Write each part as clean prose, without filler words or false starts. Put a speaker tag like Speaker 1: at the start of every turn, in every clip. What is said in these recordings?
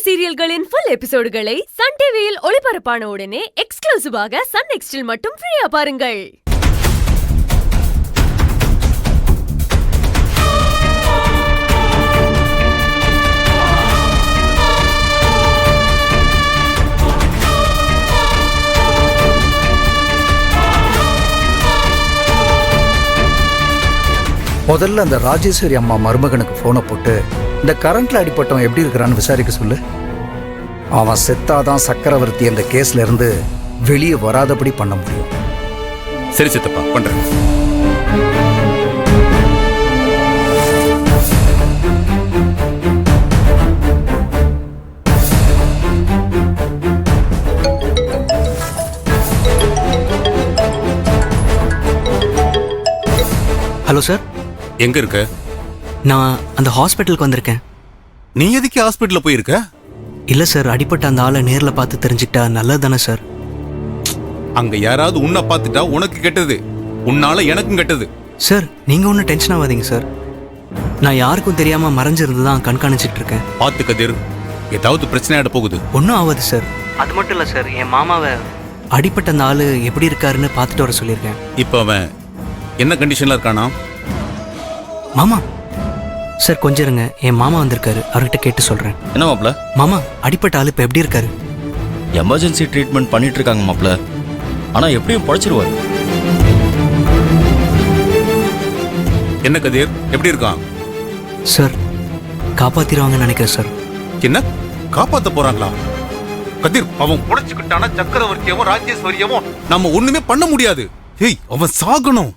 Speaker 1: சீரியல்களின் full எபிசோடுகளை Sun டிவியில் ஒளிபரப்பான உடனே எக்ஸ்க்ளூசிவாக சன் நெக்ஸ்டில் மட்டும் ஃப்ரீயா பாருங்கள்.
Speaker 2: முதல்ல அந்த ராஜேஸ்வரி அம்மா மருமகனுக்கு போனை போட்டு இந்த கரண்ட்ல அடிப்பட்டவன் எப்படி இருக்கிறான்னு விசாரிக்க சொல்லு. அவன் செத்தாதான் சக்கரவர்த்தி அந்த கேஸ்ல இருந்து வெளியே வராதபடி பண்ண முடியும்.
Speaker 3: சரி சித்தப்பா, பண்றேன்.
Speaker 4: ஹலோ சார்,
Speaker 3: எங்க இருக்க?
Speaker 4: நான் அந்த ஹாஸ்பிட்டலுக்கு வந்திருக்கேன்.
Speaker 3: நீ எதுக்கு ஹாஸ்பிட்டல்ல போயிருக்க?
Speaker 4: இல்லை சார், அடிப்பட்ட அந்த ஆளை நேரில் பார்த்து தெரிஞ்சுக்கிட்டா நல்லது தானே சார்?
Speaker 3: அங்க யாராவது உன்னை பார்த்துட்டா உனக்கு கெட்டது, உன்னால எனக்கும் கெட்டது.
Speaker 4: சார், நீங்கள் ஒன்றும் டென்ஷன் ஆகாதீங்க சார். நான் யாருக்கும் தெரியாமல் மறைஞ்சிருந்து தான் கண்காணிச்சிட்டு இருக்கேன்.
Speaker 3: பார்த்து கதிர், ஏதாவது பிரச்சனை ஆட போகுது.
Speaker 4: ஒன்றும் ஆகாது சார். அது மட்டும் இல்லை சார், என் மாமாவை அடிப்பட்ட அந்த ஆள் எப்படி இருக்காருன்னு பார்த்துட்டு வர சொல்லியிருக்கேன்.
Speaker 3: இப்போ அவன் என்ன கண்டிஷன்ல இருக்கானா?
Speaker 4: மாமா சார் கொஞ்சம் இருங்க, என் மாமா வந்திருக்காரு, அவர்கிட்ட கேட்டு சொல்கிறேன்.
Speaker 5: என்ன மாப்ள?
Speaker 4: மாமா, அடிப்பட்ட ஆள் இப்போ எப்படி இருக்காரு?
Speaker 5: எமர்ஜென்சி ட்ரீட்மெண்ட் பண்ணிட்டு இருக்காங்க மாப்ள. ஆனா எப்படியும் பொழைச்சிருவாரு.
Speaker 3: என்ன கதிர், எப்படி இருக்கான்?
Speaker 4: சார், காப்பாத்திடுவாங்கன்னு நினைக்கிறேன் சார்.
Speaker 3: என்ன காப்பாத்த போறாங்களா? கதிர், அவன் புடிச்சுக்கிட்டான சக்கரவர்த்தியவும் ராஜேஸ்வரியவும் நம்ம ஒண்ணுமே பண்ண முடியாது. ஏய், அவன் சாகணும்.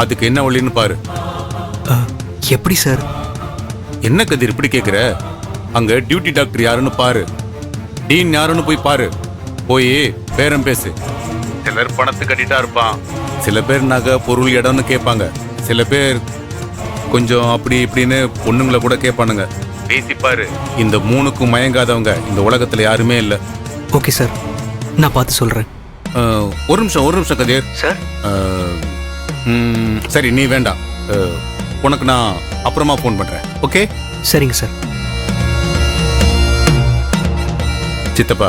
Speaker 3: அதுக்கு என்ன வழின்னு பாரு.
Speaker 4: எப்படி சார்?
Speaker 3: என்ன கதிர் இப்படி கேக்குற? அங்க டியூட்டி டாக்டர் யாருன்னு பாரு, டீன் யாருன்னு போய் பாரு. போய் பேரம் பேசு. சிலர் பணத்தை கட்டிட்டா இருப்பான், சில பேர் நகை பொருள் இடம்னு கேட்பாங்க, சில பேர் கொஞ்சம் அப்படி இப்படின்னு பொண்ணுங்களை கூட கேட்பானுங்க. பேசிப்பாரு. இந்த மூணுக்கும் மயங்காதவங்க இந்த உலகத்துல யாருமே இல்லை.
Speaker 4: ஓகே சார், நான் பார்த்து சொல்றேன்.
Speaker 3: ஒரு நிமிஷம் கதிர்
Speaker 4: சார்.
Speaker 3: சரி, நீ வேண்டாம், உனக்கு நான் அப்புறமா ஃபோன் பண்றேன். ஓகே?
Speaker 4: சரிங்க சார்.
Speaker 3: சித்தப்பா,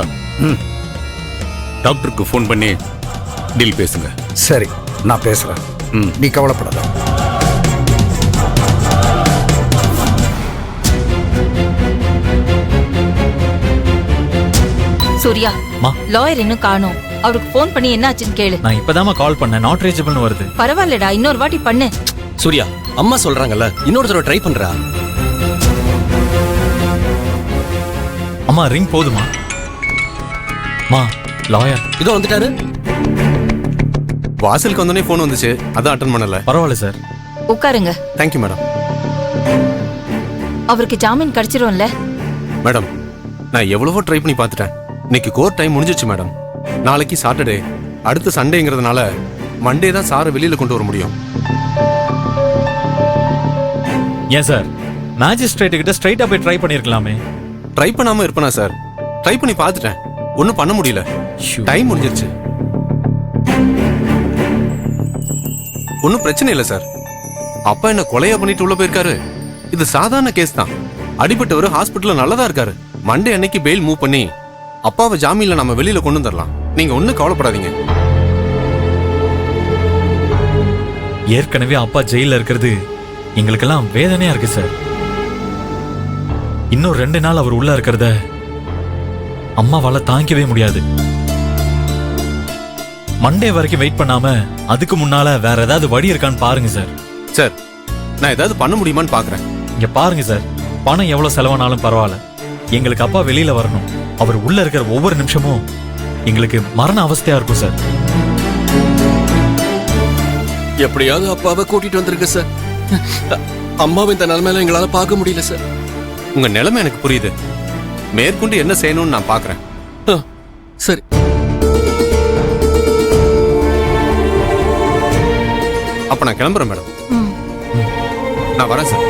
Speaker 3: டாக்டருக்கு ஃபோன் பண்ணி டீல் பேசுங்க.
Speaker 2: சரி, நான் பேசுறேன். நீ கவலைப்படாத.
Speaker 6: சூர்யா, லாயர் இன்னும் காணோம். அவருக்கு போன் பண்ணி என்ன ஆச்சுன்னு கேளு.
Speaker 7: நான் இப்பதாமா கால் பண்ணேன், நாட் ரீச்சபிள்னு வருது.
Speaker 6: பரவாயில்லடா, இன்னொரு வாட்டி பண்ணு.
Speaker 5: சூர்யா, அம்மா சொல்றாங்கல்ல, இன்னொரு தடவை ட்ரை பண்றா.
Speaker 7: அம்மா, ரிங் போதுமா? மா, லாயர்
Speaker 5: இதோ வந்துட்டாரு. வாசலுக்கு வந்தோடனே போன் வந்துச்சு, அதான் அட்டன் பண்ணல.
Speaker 7: பரவாயில்ல சார்.
Speaker 6: உட்காருங்க.
Speaker 5: Thank you madam.
Speaker 6: அவருக்கு ஜாமீன் கிடைச்சிரும்ல?
Speaker 5: மேடம், நான் எவ்வளவோ ட்ரை பண்ணி பார்த்துட்டேன். இன்னைக்கு கோர்ட் டைம் முடிஞ்சிச்சு மேடம். நாளைக்கு சாட்டர்டே, அடுத்த சண்டேங்கிறதுனால மண்டே தான் சாரை வெளியில கொண்டு வர முடியும்.
Speaker 7: ஏன் சார், மேஜிஸ்ட்ரேட் கிட்ட ஸ்ட்ரைட்டா போய் ட்ரை பண்ணிருக்கலாமே.
Speaker 5: ட்ரை பண்ணாம இருப்பேனா சார்? ட்ரை பண்ணி பார்த்துட்டேன், ஒன்னும் பண்ண முடியல. டைம் முடிஞ்சிருச்சு. ஒன்னும் பிரச்சனை இல்லை சார். அப்பா என்ன கொலையா பண்ணிட்டு உள்ள போயிருக்காரு. இது சாதாரண கேஸ் தான். அடிபட்டவர் ஹாஸ்பிட்டல்ல நல்லதா இருக்காரு. மண்டே அன்னைக்கு பெயில் மூவ் பண்ணி அப்பாவை ஜாமீன்ல நம்ம வெளியில கொண்டு வந்துடலாம். நீங்க ஒன்னும் கவலைப்படாதீங்க.
Speaker 7: ஏற்கனவே அப்பா ஜெயில இருக்கிறது எங்களுக்கெல்லாம் வேதனையா இருக்கு சார். இன்னும் 2 நாள் அவர் உள்ள இருக்கிறத அம்மாவால தாங்கிக்கவே முடியாது. மண்டே வரைக்கும் வெயிட் பண்ணாம அதுக்கு முன்னால வேற ஏதாவது வழி இருக்கான்னு பாருங்க சார்.
Speaker 5: சார், நான் ஏதாவது பண்ண முடியுமான்னு பாக்குறேன்.
Speaker 7: இங்க பாருங்க சார், பணம் எவ்வளவு செலவானாலும் பரவாயில்ல, எங்களுக்கு அப்பா வெளியில வரணும். அவர் உள்ள இருக்கிற ஒவ்வொரு நிமிஷமும் எங்களுக்கு மரண அவஸ்தையா இருக்கும் சார்.
Speaker 8: எப்படியாவது அப்பாவை கூட்டிட்டு வந்திருக்கு சார். அம்மாவை இந்த நிலைமையில எங்களால பார்க்க முடியல சார்.
Speaker 5: உங்க நிலைமை எனக்கு புரியுது. மேற்கொண்டு என்ன செய்யணும்னு நான் பாக்குறேன்.
Speaker 8: சரி,
Speaker 5: அப்ப நான் கிளம்புறேன் மேடம். நான் வரேன் சார்.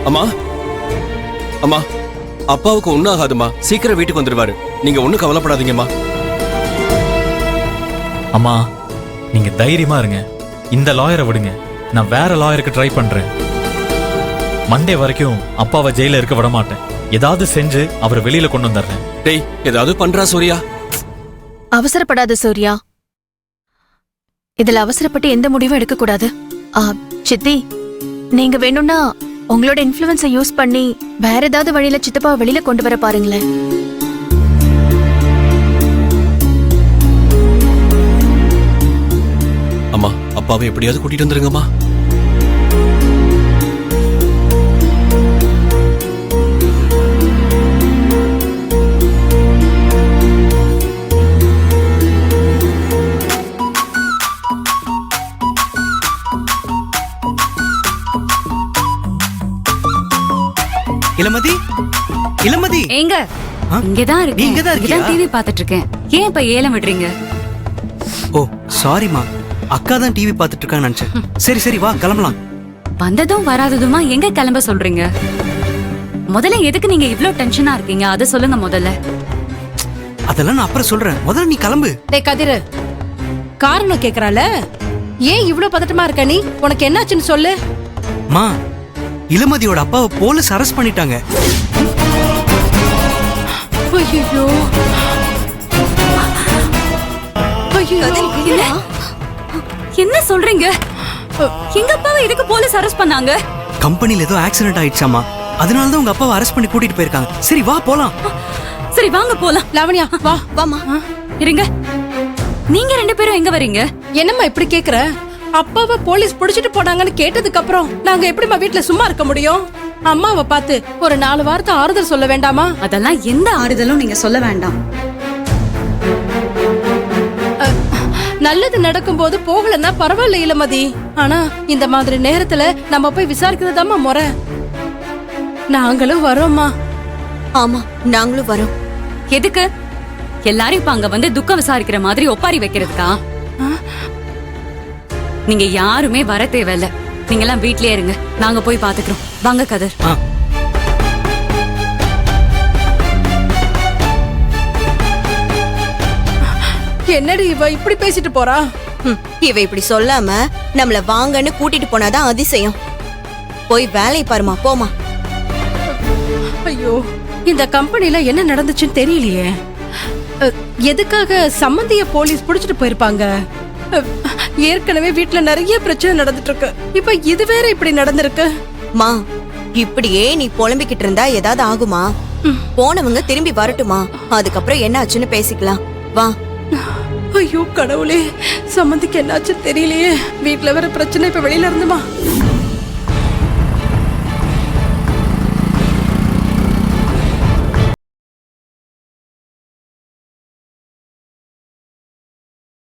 Speaker 8: அம்மா, அம்மா, அப்பாவுக்கு ஒன்னும் ஆகாதுமா. சீக்கிரம் வீட்டுக்கு வந்துருவாரு. நீங்க ஒன்னும் கவலைப்படாதீங்கம்மா.
Speaker 7: அம்மா, நீங்க தைரியமா இருங்க. இந்த லாயரை விடுங்க. நான் வேற லாயருக்கு ட்ரை பண்றேன். மண்டே வரைக்கும் அப்பாவை ஜெயில இருக்க விட மாட்டேன். ஏதாவது செஞ்சு அவரை வெளியில கொண்டு வந்துடுறேன்.
Speaker 8: டேய் ஏதாவது பண்றா சூர்யா.
Speaker 9: அவசரப்படாத சூர்யா. இதுல அவசரப்பட்டு எந்த முடிவும் எடுக்க கூடாது. சித்தி, நீங்க வேணும்னா உங்களோட இன்ஃப்ளூயன்ஸை யூஸ் பண்ணி வேற ஏதாவது வழியில சித்தப்பாவை வெளியில கொண்டு வர பாருங்களேன்.
Speaker 8: அம்மா அப்பாவை எப்படியாவது கூட்டிட்டு வந்துருங்கம்மா.
Speaker 4: இளமதி, இளமதி,
Speaker 10: எங்க இங்கதான் இருக்கு.
Speaker 4: இங்கதான் இருக்கியா?
Speaker 10: டிவி பாத்துட்டு இருக்கேன். ஏன் இப்ப ஏலம் விடுறீங்க?
Speaker 4: ஓ சாரிமா, அக்கா தான் டிவி பார்த்துட்டு இருக்கான்னு நினைச்சேன். சரி சரி வா கிளம்பலாம்.
Speaker 10: வந்ததும் வராததுமா எங்க கிளம்ப சொல்றீங்க? முதல்ல எதுக்கு நீங்க இவ்ளோ டென்ஷனா இருக்கீங்க அத சொல்லுங்க முதல்ல.
Speaker 4: அதெல்லாம் நான் அப்புறம் சொல்றேன். முதல்ல நீ கிளம்பு.
Speaker 11: டேய் கதிரு, காரணம் கேக்குறால, ஏன் இவ்ளோ பதட்டமா இருக்க நீ? உனக்கு என்னாச்சுன்னு சொல்லு.
Speaker 4: மா, இளமதியோட அப்பாவை போலீஸ் அரெஸ்ட் பண்ணிட்டாங்க.
Speaker 11: ஐயோ
Speaker 10: என்ன சொல்றீங்க? எங்க அப்பாவை எதுக்கு போலீஸ் அரெஸ்ட் பண்ணாங்க?
Speaker 4: கம்பெனில ஏதோ ஆக்சிடென்ட் ஆயிடுச்சாமா, அதனால தான் உங்க அப்பாவை அரெஸ்ட் பண்ணி கூட்டிட்டு போயிருக்காங்க. சரி வா போலாம்.
Speaker 10: சரி வாங்க போலாம்.
Speaker 11: லாவண்யா வா.
Speaker 10: வாமா. இருங்க, நீங்க ரெண்டு பேரும் எங்க வரீங்க?
Speaker 11: என்னம்மா இப்படி கேக்குற? அப்பாவை போலீஸ் புடிச்சிட்டு போனாங்கன்னு கேட்டதுக்கு அப்புறம் நாங்க எப்படிமா வீட்டுல சும்மா இருக்க முடியும்? அம்மாவை பார்த்து ஒரு 4 வார்த்தை ஆறுதல் சொல்ல வேண்டாமா?
Speaker 10: அதெல்லாம் எந்த ஆறுதலும் நீங்க சொல்ல வேண்டாம்.
Speaker 11: நல்லது நடக்கும் போது போகலன்னா பரவாயில்ல இளமதி. ஆனா இந்த மாதிரி நேரத்துல நம்ம போய் விசாரிக்கிறதாமா முறை. நாங்களும் வரோம்மா.
Speaker 9: ஆமா, நாங்களும் வரோம்.
Speaker 10: எதுக்கு? எல்லாரும் இப்ப அங்க வந்து துக்கம் விசாரிக்கிற மாதிரி ஒப்பாரி வைக்கிறதுக்கா? நீங்க யாருமே வர தேவையில்ல. நீங்க எல்லாம் வீட்லயே இருங்க, நாங்க போய் பாத்துக்கிறோம். வாங்க கதிர்.
Speaker 11: என்னடி இவ இப்படி பேசிட்டு போறா?
Speaker 9: இவ இப்படி சொல்லாம நம்மள வாங்கன்னு கூட்டிட்டு போனாதான் அதிசயம். போய் வேலையை பாருமா, போமா.
Speaker 11: ஐயோ, இந்த கம்பெனில என்ன நடந்துச்சுன்னு தெரியலையே. எதுக்காக சம்பந்திய போலீஸ் புடிச்சிட்டு போயிருப்பாங்க? ஏற்கனவே வீட்டுல நிறைய பிரச்சனை நடந்துட்டு இருக்கு. இப்ப இது வேற இப்படி நடந்திருக்கு.
Speaker 9: மா, இப்படியே நீ புலம்பிக்கிட்டு இருந்தா ஏதாவது ஆகுமா? போனவங்க திரும்பி வரட்டுமா, அதுக்கப்புறம் என்ன ஆச்சுன்னு பேசிக்கலாம். வா.
Speaker 11: ஐயோ கடவுளே, சம்பந்திக்கு என்னாச்சு தெரியலையே. வீட்டுல வேற பிரச்சனை, இப்ப வெளியில இருந்துமா.